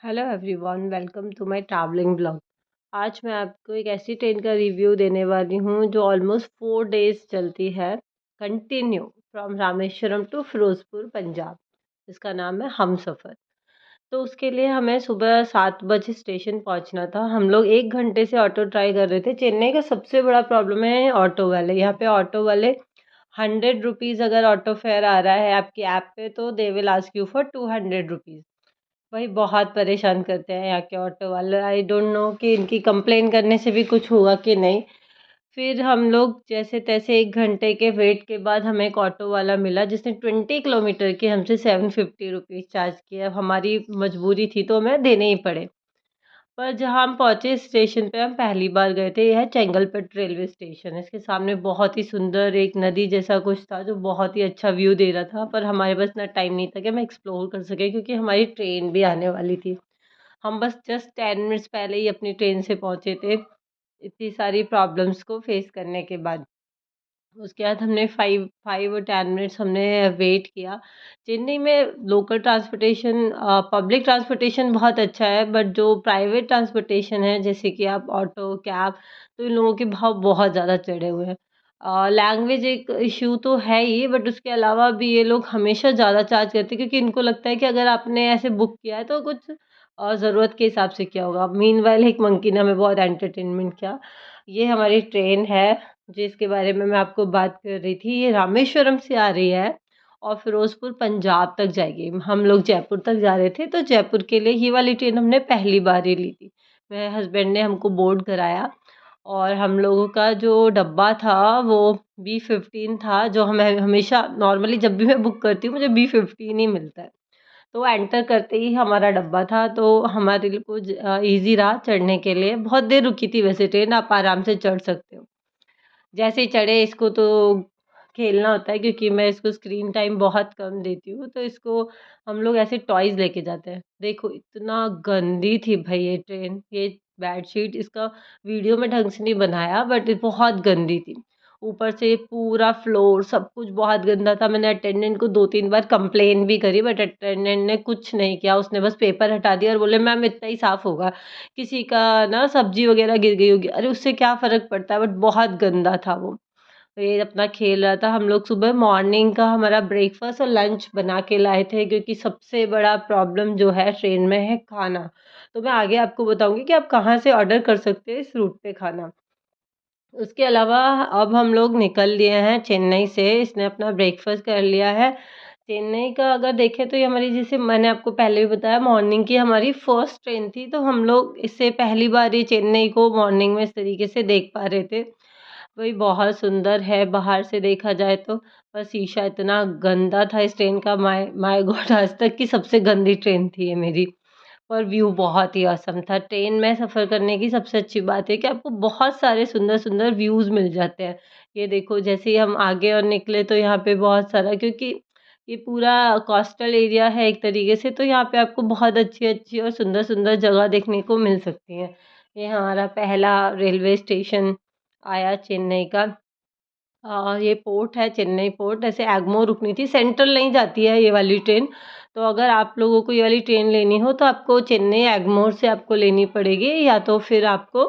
Hello everyone, welcome to my travelling blog. आज मैं आपको एक ऐसी ट्रेन का रिव्यू देने वाली हूँ जो ऑलमोस्ट 4 डेज चलती है continue from Rameswaram to Firozpur Punjab. इसका नाम है हमसफ़र। तो उसके लिए हमें सुबह 7 बजे स्टेशन पहुँचना था। हम लोग 1 घंटे से ऑटो ट्राई कर रहे थे। चेन्नई का सबसे बड़ा प्रॉब्लम है ऑटो वाले। यहाँ पे ऑटो वाले 100 रुपीज़ अगर ऑटो फेयर आ रहा है आपकी ऐप पे, तो they will ask you for 200 rupees. वही बहुत परेशान करते हैं यहाँ के ऑटो वाले। आई डोंट नो कि इनकी कंप्लेन करने से भी कुछ होगा कि नहीं। फिर हम लोग जैसे तैसे 1 घंटे के वेट के बाद हमें एक ऑटो वाला मिला जिसने 20 किलोमीटर की हमसे 750 रुपीज़ चार्ज किया। अब हमारी मजबूरी थी तो हमें देने ही पड़े। पर जहाँ हम पहुँचे स्टेशन पे, हम पहली बार गए थे, यह है चेंगलपट्ट रेलवे स्टेशन। इसके सामने बहुत ही सुंदर एक नदी जैसा कुछ था जो बहुत ही अच्छा व्यू दे रहा था, पर हमारे पास इतना टाइम नहीं था कि हम एक्सप्लोर कर सके क्योंकि हमारी ट्रेन भी आने वाली थी। हम बस जस्ट 10 मिनट्स पहले ही अपनी ट्रेन से पहुँचे थे, इतनी सारी प्रॉब्लम्स को फेस करने के बाद। उसके बाद हमने 5 5 और 10 मिनट्स हमने वेट किया। चेन्नई में लोकल ट्रांसपोर्टेशन पब्लिक ट्रांसपोर्टेशन बहुत अच्छा है, बट जो प्राइवेट ट्रांसपोर्टेशन है जैसे कि आप ऑटो, कैब, तो इन लोगों के भाव बहुत ज़्यादा चढ़े हुए हैं। लैंग्वेज एक इश्यू तो है ही, बट उसके अलावा भी ये लोग हमेशा ज़्यादा चार्ज करते हैं क्योंकि इनको लगता है कि अगर आपने ऐसे बुक किया है तो कुछ ज़रूरत के हिसाब से किया होगा। मीनवाइल एक मंकी ने हमें बहुत एंटरटेनमेंट किया। ये हमारी ट्रेन है जिसके बारे में मैं आपको बात कर रही थी। ये रामेश्वरम से आ रही है और फिरोजपुर पंजाब तक जाएगी। हम लोग जयपुर तक जा रहे थे, तो जयपुर के लिए ये वाली ट्रेन हमने पहली बार ही ली थी। मेरे हस्बैंड ने हमको बोर्ड कराया और हम लोगों का जो डब्बा था वो B15 था, जो हमें हमेशा नॉर्मली जब भी मैं बुक करती हूँ मुझे B15 ही मिलता है। तो एंटर करते ही हमारा डब्बा था, तो हमारे लिए कुछ ईज़ी रहा चढ़ने के लिए। बहुत देर रुकी थी वैसे ट्रेन, आप आराम से चढ़ सकते हो। जैसे ही चढ़े, इसको तो खेलना होता है क्योंकि मैं इसको स्क्रीन टाइम बहुत कम देती हूँ, तो इसको हम लोग ऐसे टॉयज़ लेके जाते हैं। देखो इतना गंदी थी भई ये ट्रेन, ये बेडशीट इसका वीडियो में ढंग से नहीं बनाया, बट ये बहुत गंदी थी। ऊपर से पूरा फ्लोर सब कुछ बहुत गंदा था। मैंने अटेंडेंट को 2-3 बार कंप्लेन भी करी, बट अटेंडेंट ने कुछ नहीं किया। उसने बस पेपर हटा दिया और बोले मैम इतना ही साफ़ होगा। किसी का ना सब्जी वगैरह गिर गई होगी, अरे उससे क्या फ़र्क पड़ता है, बट बहुत गंदा था वो। ये अपना खेल रहा था। हम लोग सुबह मॉर्निंग का हमारा ब्रेकफ़ास्ट और लंच बना के लाए थे क्योंकि सबसे बड़ा प्रॉब्लम जो है ट्रेन में है खाना। तो मैं आगे आपको बताऊँगी कि आप कहाँ से ऑर्डर कर सकते हैं इस रूट पे खाना। उसके अलावा अब हम लोग निकल लिए हैं चेन्नई से। इसने अपना ब्रेकफ़ास्ट कर लिया है। चेन्नई का अगर देखें तो ये हमारी, जैसे मैंने आपको पहले भी बताया, मॉर्निंग की हमारी फर्स्ट ट्रेन थी, तो हम लोग इससे पहली बार ही चेन्नई को मॉर्निंग में इस तरीके से देख पा रहे थे। वही बहुत सुंदर है बाहर से देखा जाए तो। पर शीशा इतना गंदा था इस ट्रेन का, माय माय गॉड आज तक की सबसे गंदी ट्रेन थी ये मेरी। पर व्यू बहुत ही ऑसम था। ट्रेन में सफ़र करने की सबसे अच्छी बात है कि आपको बहुत सारे सुंदर-सुंदर व्यूज़ मिल जाते हैं। ये देखो जैसे ही हम आगे और निकले तो यहाँ पे बहुत सारा, क्योंकि ये पूरा कोस्टल एरिया है एक तरीके से, तो यहाँ पे आपको बहुत अच्छी-अच्छी और सुंदर-सुंदर जगह देखने को मिल सकती हैं। ये हमारा पहला रेलवे स्टेशन आया चेन्नई का। ये पोर्ट है चेन्नई पोर्ट। ऐसे एगमोर रुकनी थी, सेंट्रल नहीं जाती है ये वाली ट्रेन। तो अगर आप लोगों को ये वाली ट्रेन लेनी हो तो आपको चेन्नई एगमोर से आपको लेनी पड़ेगी, या तो फिर आपको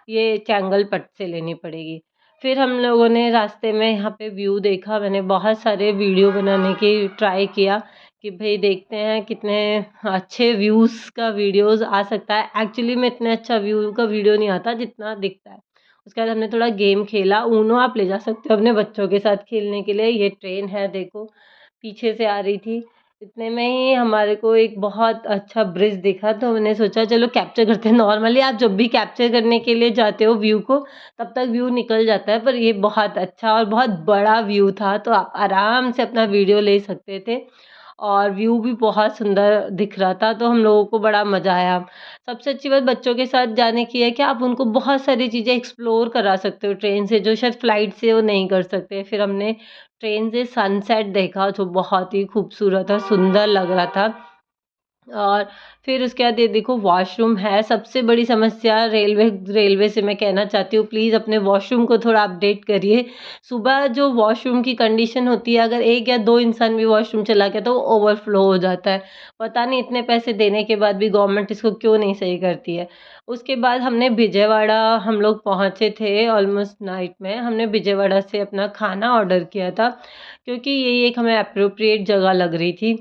ये चेंगलपट्ट से लेनी पड़ेगी। फिर हम लोगों ने रास्ते में यहाँ पे व्यू देखा। मैंने बहुत सारे वीडियो बनाने की ट्राई किया कि भई देखते हैं कितने अच्छे व्यूज़ का वीडियोज़ आ सकता है। एक्चुअली में इतने अच्छा व्यू का वीडियो नहीं आता जितना दिखता है। उसके बाद हमने थोड़ा गेम खेला। ऊनो आप ले जा सकते हो अपने बच्चों के साथ खेलने के लिए। ये ट्रेन है देखो, पीछे से आ रही थी। इतने में ही हमारे को एक बहुत अच्छा ब्रिज दिखा, तो मैंने सोचा चलो कैप्चर करते हैं। नॉर्मली आप जब भी कैप्चर करने के लिए जाते हो व्यू को, तब तक व्यू निकल जाता है, पर ये बहुत अच्छा और बहुत बड़ा व्यू था, तो आप आराम से अपना वीडियो ले सकते थे और व्यू भी बहुत सुंदर दिख रहा था, तो हम लोगों को बड़ा मज़ा आया। सबसे अच्छी बात बच्चों के साथ जाने की है कि आप उनको बहुत सारी चीज़ें एक्सप्लोर करा सकते हो ट्रेन से, जो शायद फ्लाइट से वो नहीं कर सकते। फिर हमने ट्रेन से सनसेट देखा जो बहुत ही खूबसूरत और सुंदर लग रहा था। और फिर उसके बाद ये देखो वॉशरूम है। सबसे बड़ी समस्या रेलवे से मैं कहना चाहती हूँ, प्लीज़ अपने वॉशरूम को थोड़ा अपडेट करिए। सुबह जो वॉशरूम की कंडीशन होती है, अगर 1 या 2 इंसान भी वॉशरूम चला गया तो वो ओवरफ्लो हो जाता है। पता नहीं इतने पैसे देने के बाद भी गवर्नमेंट इसको क्यों नहीं सही करती है। उसके बाद हमने विजयवाड़ा हम लोग पहुँचे थे ऑलमोस्ट नाइट में। हमने विजयवाड़ा से अपना खाना ऑर्डर किया था, क्योंकि यही एक हमें एप्रोप्रिएट जगह लग रही थी।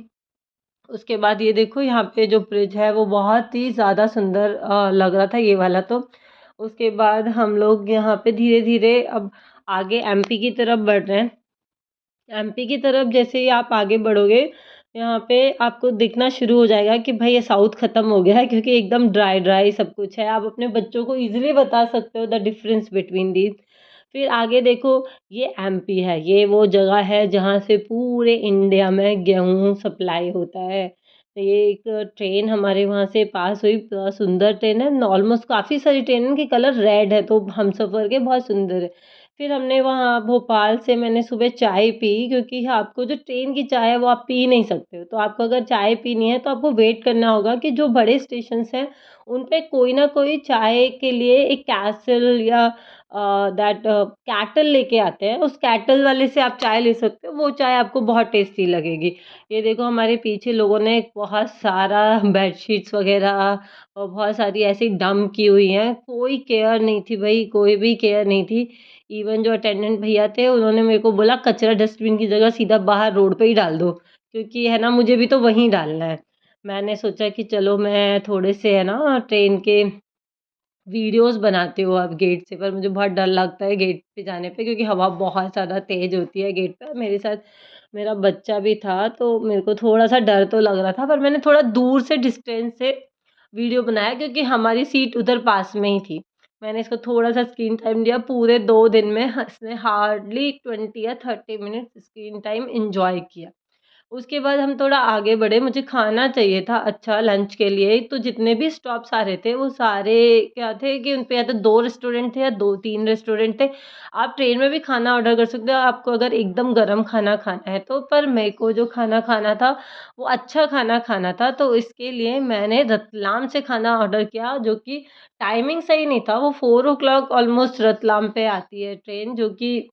उसके बाद ये देखो यहाँ पे जो ब्रिज है वो बहुत ही ज़्यादा सुंदर लग रहा था ये वाला तो। उसके बाद हम लोग यहाँ पे धीरे-धीरे अब आगे एमपी की तरफ बढ़ रहे हैं। एमपी की तरफ जैसे ही आप आगे बढ़ोगे, यहाँ पे आपको दिखना शुरू हो जाएगा कि भाई ये साउथ ख़त्म हो गया है, क्योंकि एकदम ड्राई ड्राई सब कुछ है। आप अपने बच्चों को ईज़िली बता सकते हो द डिफरेंस बिटवीन दीज़। फिर आगे देखो, ये एमपी है, ये वो जगह है जहाँ से पूरे इंडिया में गेहूँ सप्लाई होता है। तो ये एक ट्रेन हमारे वहाँ से पास हुई, सुंदर ट्रेन है। ऑलमोस्ट काफ़ी सारी ट्रेन के कलर रेड है, तो हमसफ़र के बहुत सुंदर है। फिर हमने वहाँ भोपाल से मैंने सुबह चाय पी, क्योंकि आपको जो ट्रेन की चाय है वो आप पी नहीं सकते हो। तो आपको अगर चाय पीनी है तो आपको वेट करना होगा कि जो बड़े स्टेशंस हैं उन पे कोई ना कोई चाय के लिए एक कैसल या दैट कैटल लेके आते हैं। उस कैटल वाले से आप चाय ले सकते हो, वो चाय आपको बहुत टेस्टी लगेगी। ये देखो हमारे पीछे लोगों ने बहुत सारा बेडशीट्स वगैरह और बहुत सारी ऐसी डंप की हुई हैं। कोई केयर नहीं थी भाई, कोई भी केयर नहीं थी। इवन जो अटेंडेंट भैया थे उन्होंने मेरे को बोला कचरा डस्टबिन की जगह सीधा बाहर रोड पे ही डाल दो, क्योंकि है ना मुझे भी तो वहीं डालना है। मैंने सोचा कि चलो मैं थोड़े से है ना ट्रेन के वीडियोस बनाती हूँ अब गेट से, पर मुझे बहुत डर लगता है गेट पे जाने पे, क्योंकि हवा बहुत ज़्यादा तेज़ होती है गेट पे। मेरे साथ मेरा बच्चा भी था तो मेरे को थोड़ा-सा डर तो लग रहा था, पर मैंने थोड़ा दूर से डिस्टेंस से वीडियो बनाया, क्योंकि हमारी सीट उधर पास में ही थी। मैंने इसको थोड़ा-सा स्क्रीन टाइम दिया। पूरे 2 दिन में इसने हार्डली 20 या 30 मिनट्स स्क्रीन टाइम एन्जॉय किया। उसके बाद हम थोड़ा आगे बढ़े, मुझे खाना चाहिए था अच्छा लंच के लिए, तो जितने भी स्टॉप्स आ रहे थे वो सारे क्या थे कि उन पे या तो 2 रेस्टोरेंट थे या 2-3 रेस्टोरेंट थे। आप ट्रेन में भी खाना ऑर्डर कर सकते हो आपको अगर एकदम गरम खाना खाना है तो, पर मेरे को जो खाना खाना था वो अच्छा खाना खाना था, तो इसके लिए मैंने रतलाम से खाना ऑर्डर किया, जो कि टाइमिंग सही नहीं था। वो 4 ओ क्लॉक ऑलमोस्ट रतलाम पे आती है ट्रेन, जो कि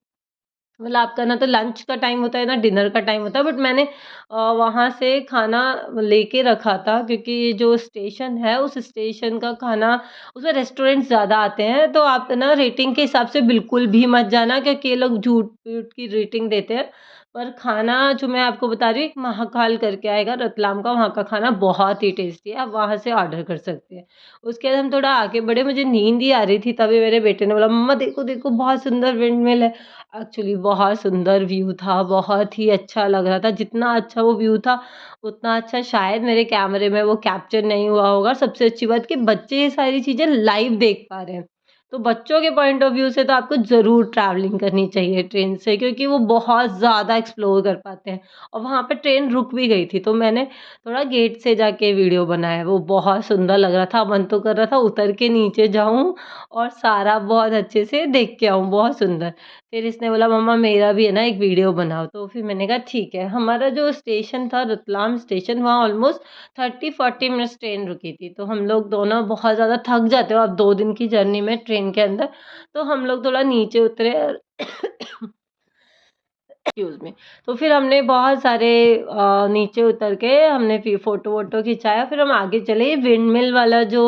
मतलब आपका ना तो लंच का टाइम होता है ना डिनर का टाइम होता है, बट मैंने वहाँ से खाना लेके रखा था, क्योंकि जो स्टेशन है उस स्टेशन का खाना उसमें रेस्टोरेंट्स ज़्यादा आते हैं, तो आप ना रेटिंग के हिसाब से बिल्कुल भी मत जाना, क्योंकि ये लोग झूठ-मूठ की रेटिंग देते हैं। पर खाना जो मैं आपको बता रही हूँ एक महाकाल करके आएगा रतलाम का, वहाँ का खाना बहुत ही टेस्टी है, आप वहाँ से ऑर्डर कर सकते हैं। उसके बाद हम थोड़ा आगे बढ़े, मुझे नींद ही आ रही थी, तभी मेरे बेटे ने बोला मम्मा देखो, देखो बहुत सुंदर विंडमिल है। एक्चुअली बहुत सुंदर व्यू था, बहुत ही अच्छा लग रहा था। जितना अच्छा वो व्यू था, उतना अच्छा शायद मेरे कैमरे में वो कैप्चर नहीं हुआ होगा। सबसे अच्छी बात कि बच्चे ये सारी चीज़ें लाइव देख पा रहे हैं। तो बच्चों के पॉइंट ऑफ व्यू से तो आपको ज़रूर ट्रैवलिंग करनी चाहिए ट्रेन से, क्योंकि वो बहुत ज़्यादा एक्सप्लोर कर पाते हैं। और वहाँ पे ट्रेन रुक भी गई थी, तो मैंने थोड़ा गेट से जाके वीडियो बनाया। वो बहुत सुंदर लग रहा था, मन तो कर रहा था उतर के नीचे जाऊँ और सारा बहुत अच्छे से देख के आऊँ, बहुत सुंदर। फिर इसने बोला मम्मा मेरा भी है ना एक वीडियो बनाओ, तो फिर मैंने कहा ठीक है। हमारा जो स्टेशन था रतलाम स्टेशन, वहाँ ऑलमोस्ट 30-40 मिनट्स ट्रेन रुकी थी, तो हम लोग दोनों बहुत ज़्यादा थक जाते हो आप 2 दिन की जर्नी में ट्रेन के अंदर, तो हम लोग थोड़ा नीचे उतरे एक्सक्यूज़ मी। तो फिर हमने बहुत सारे नीचे उतर के हमने फिर फ़ोटो वोटो खिंचाया, फिर हम आगे चले। विंडमिल वाला जो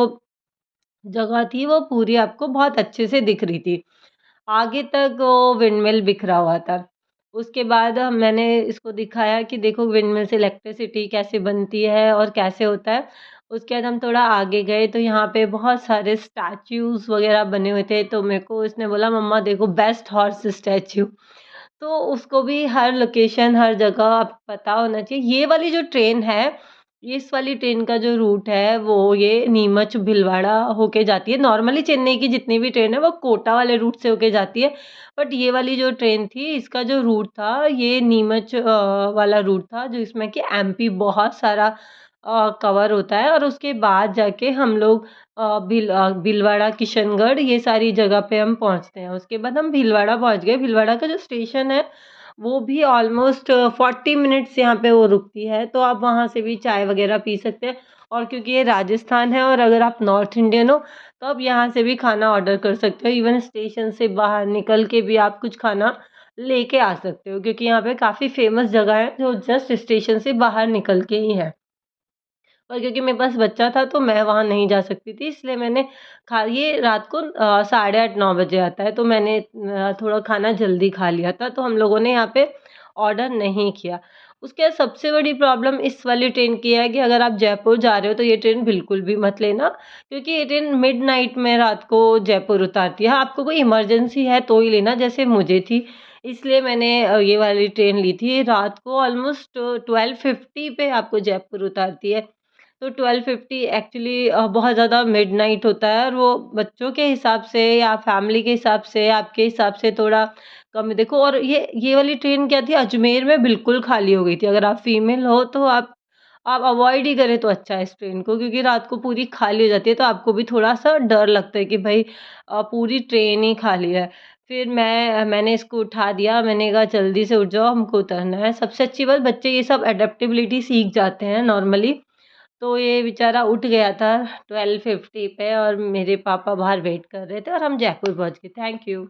जगह थी वो पूरी आपको बहुत अच्छे से दिख रही थी। आगे तक वो विंडमिल बिखरा हुआ था। उसके बाद मैंने इसको दिखाया कि देखो विंडमिल से इलेक्ट्रिसिटी कैसे बनती है और कैसे होता है। उसके बाद हम थोड़ा आगे गए तो यहाँ पे बहुत सारे स्टैच्यूज़ वग़ैरह बने हुए थे, तो मेरे को इसने बोला मम्मा देखो बेस्ट हॉर्स स्टैच्यू। तो उसको भी हर लोकेशन, हर जगह आप पता होना चाहिए। ये वाली जो ट्रेन है, इस वाली ट्रेन का जो रूट है, वो ये नीमच भीलवाड़ा होके जाती है। नॉर्मली चेन्नई की जितनी भी ट्रेन है, वो कोटा वाले रूट से होके जाती है। बट ये वाली जो ट्रेन थी, इसका जो रूट था, ये नीमच वाला रूट था, जो इसमें कि एमपी बहुत सारा कवर होता है और उसके बाद जाके हम लोग भीलवाड़ा, किशनगढ़ ये सारी जगह पे हम पहुँचते हैं। उसके बाद हम भीलवाड़ा पहुँच गए। भीलवाड़ा का जो स्टेशन है, वो भी ऑलमोस्ट 40 मिनट्स यहाँ पे वो रुकती है, तो आप वहाँ से भी चाय वग़ैरह पी सकते हैं। और क्योंकि ये राजस्थान है और अगर आप नॉर्थ इंडियन हो तो आप यहाँ से भी खाना ऑर्डर कर सकते हो। इवन स्टेशन से बाहर निकल के भी आप कुछ खाना लेके आ सकते हो, क्योंकि यहाँ पे काफ़ी फ़ेमस जगह है जो जस्ट स्टेशन से बाहर निकल के ही है। और क्योंकि मेरे पास बच्चा था तो मैं वहाँ नहीं जा सकती थी, इसलिए मैंने खा ये रात को साढ़े 8-9 बजे आता है, तो मैंने थोड़ा खाना जल्दी खा लिया था, तो हम लोगों ने यहाँ पे ऑर्डर नहीं किया। उसके बाद सबसे बड़ी प्रॉब्लम इस वाली ट्रेन की है कि अगर आप जयपुर जा रहे हो तो ये ट्रेन बिल्कुल भी मत लेना, क्योंकि ये ट्रेन मिडनाइट में रात को जयपुर उतारती है। आपको कोई इमरजेंसी है तो ही लेना, जैसे मुझे थी, इसलिए मैंने ये वाली ट्रेन ली थी। रात को ऑलमोस्ट 12:50 पे आपको जयपुर उतारती है। तो 12:50 एक्चुअली बहुत ज़्यादा मिडनाइट होता है, और वो बच्चों के हिसाब से या फैमिली के हिसाब से, आपके हिसाब से थोड़ा कम देखो। और ये वाली ट्रेन क्या थी, अजमेर में बिल्कुल खाली हो गई थी। अगर आप फीमेल हो तो आप अवॉइड ही करें तो अच्छा है इस ट्रेन को, क्योंकि रात को पूरी खाली हो जाती है, तो आपको भी थोड़ा-सा डर लगता है कि भई पूरी ट्रेन ही खाली है। फिर मैंने इसको उठा दिया, मैंने कहा जल्दी से उठ जाओ, हमको उतरना है। सबसे अच्छी बात, बच्चे ये सब एडेप्टेबिलिटी सीख जाते हैं नॉर्मली। तो ये बेचारा उठ गया था 12:50 पे, और मेरे पापा बाहर वेट कर रहे थे और हम जयपुर पहुँच गए। Thank you.